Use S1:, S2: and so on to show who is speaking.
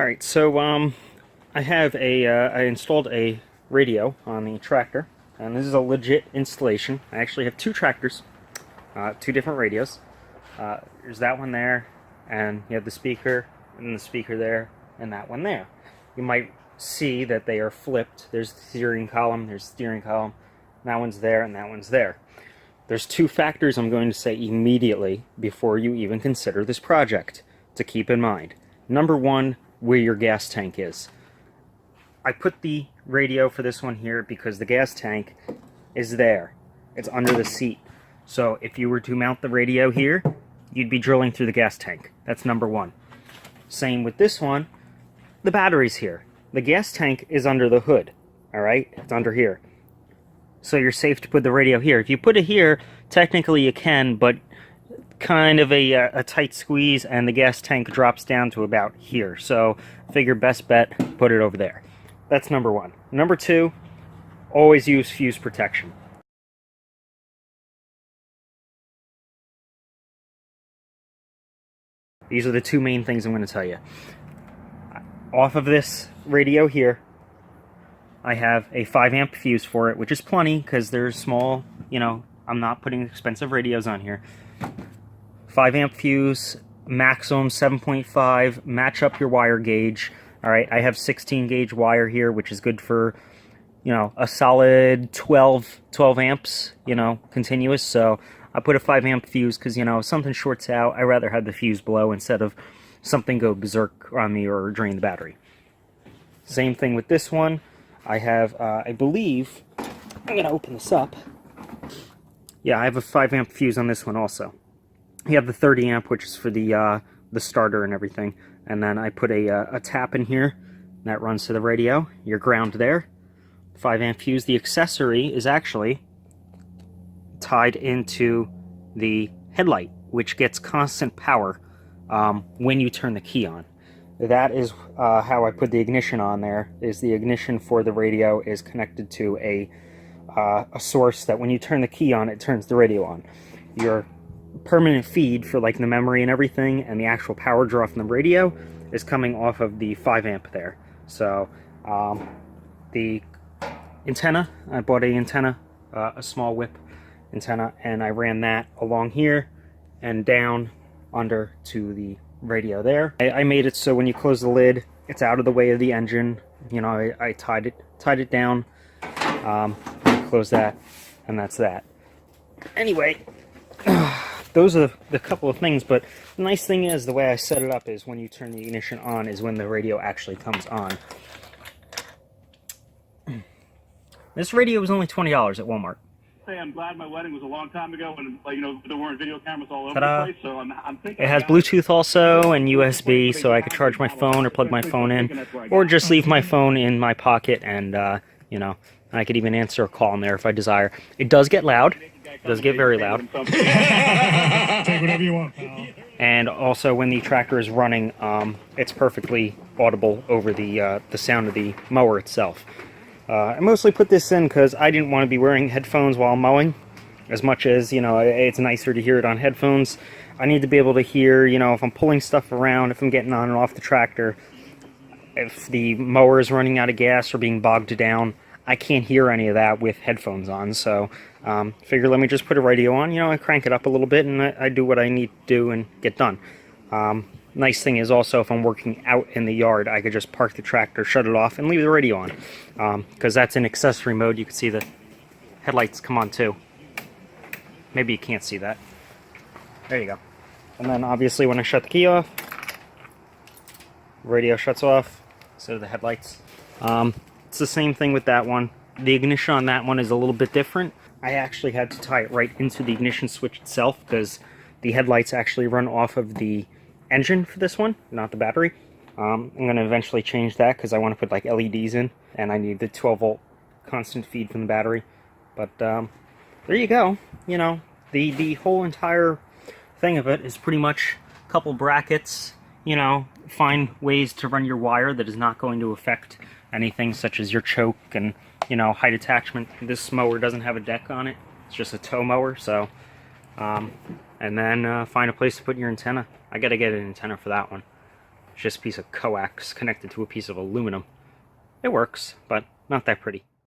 S1: Alright, so I installed a radio on the tractor, and this is a legit installation. I actually have two tractors, two different radios. There's that one there, and you have the speaker, and the speaker there, and that one there. You might see that they are flipped. There's the steering column, that one's there, and that one's there. There's two factors I'm going to say immediately before you even consider this project to keep in mind. Number one, where your gas tank is. I put the radio for this one here because the gas tank is there. It's under the seat. So if you were to mount the radio here, you'd be drilling through the gas tank. That's number one. Same with this one. The battery's here. The gas tank is under the hood. Alright? It's under here. So you're safe to put the radio here. If you put it here, technically you can, but kind of a tight squeeze, and the gas tank drops down to about here. So figure best bet, put it over there. That's number one. Number two, always use fuse protection. These are the two main things I'm going to tell you. Off of this radio here, I have a 5 amp fuse for it, which is plenty because they're small, I'm not putting expensive radios on here. 5 amp fuse, maximum 7.5, match up your wire gauge. Alright, I have 16 gauge wire here, which is good for, a solid 12 amps, continuous. So I put a 5 amp fuse because, if something shorts out, I'd rather have the fuse blow instead of something go berserk on me or drain the battery. Same thing with this one. I have, I believe, I'm going to open this up. Yeah, I have a 5 amp fuse on this one also. You have the 30 amp, which is for the starter and everything. And then I put a tap in here that runs to the radio. Your ground there. 5 amp fuse. The accessory is actually tied into the headlight, which gets constant power when you turn the key on. That is how I put the ignition on there. Is the ignition for the radio is connected to a source that when you turn the key on, it turns the radio on. Your permanent feed for like the memory and everything, and the actual power draw from the radio is coming off of the 5 amp there. So the antenna, I bought an antenna, a small whip antenna, and I ran that along here and down under to the radio there. I made it so when you close the lid, it's out of the way of the engine. I tied it down, close that, and that's that. Anyway, those are the couple of things, but the nice thing is the way I set it up is when you turn the ignition on is when the radio actually comes on. This radio was only $20 at Walmart.
S2: Hey, I'm glad my wedding was a long time ago when, there weren't video cameras all over the place, so I'm thinking...
S1: It has Bluetooth also and USB, so I could charge my phone or plug my phone in, or just leave my phone in my pocket and, I could even answer a call in there if I desire. It does get loud. It does get very loud.
S3: Take whatever you want, pal.
S1: And also, when the tractor is running, it's perfectly audible over the sound of the mower itself. I mostly put this in because I didn't want to be wearing headphones while mowing, as much as, it's nicer to hear it on headphones. I need to be able to hear, if I'm pulling stuff around, if I'm getting on and off the tractor, if the mower is running out of gas or being bogged down. I can't hear any of that with headphones on, so figure let me just put a radio on, I crank it up a little bit and I do what I need to do and get done. Nice thing is also if I'm working out in the yard, I could just park the tractor, shut it off, and leave the radio on, because that's in accessory mode. You can see the headlights come on too. Maybe you can't see that. There you go. And then obviously when I shut the key off, radio shuts off, so do the headlights. It's the same thing with that one. The ignition on that one is a little bit different. I actually had to tie it right into the ignition switch itself because the headlights actually run off of the engine for this one, not the battery. I'm going to eventually change that because I want to put like LEDs in, and I need the 12-volt constant feed from the battery. But there you go. The whole entire thing of it is pretty much a couple brackets. Find ways to run your wire that is not going to affect anything such as your choke and height attachment. This mower doesn't have a deck on it, it's just a tow mower. So and then find a place to put your antenna. I gotta get an antenna for that one. It's just a piece of coax connected to a piece of aluminum. It works, but not that pretty.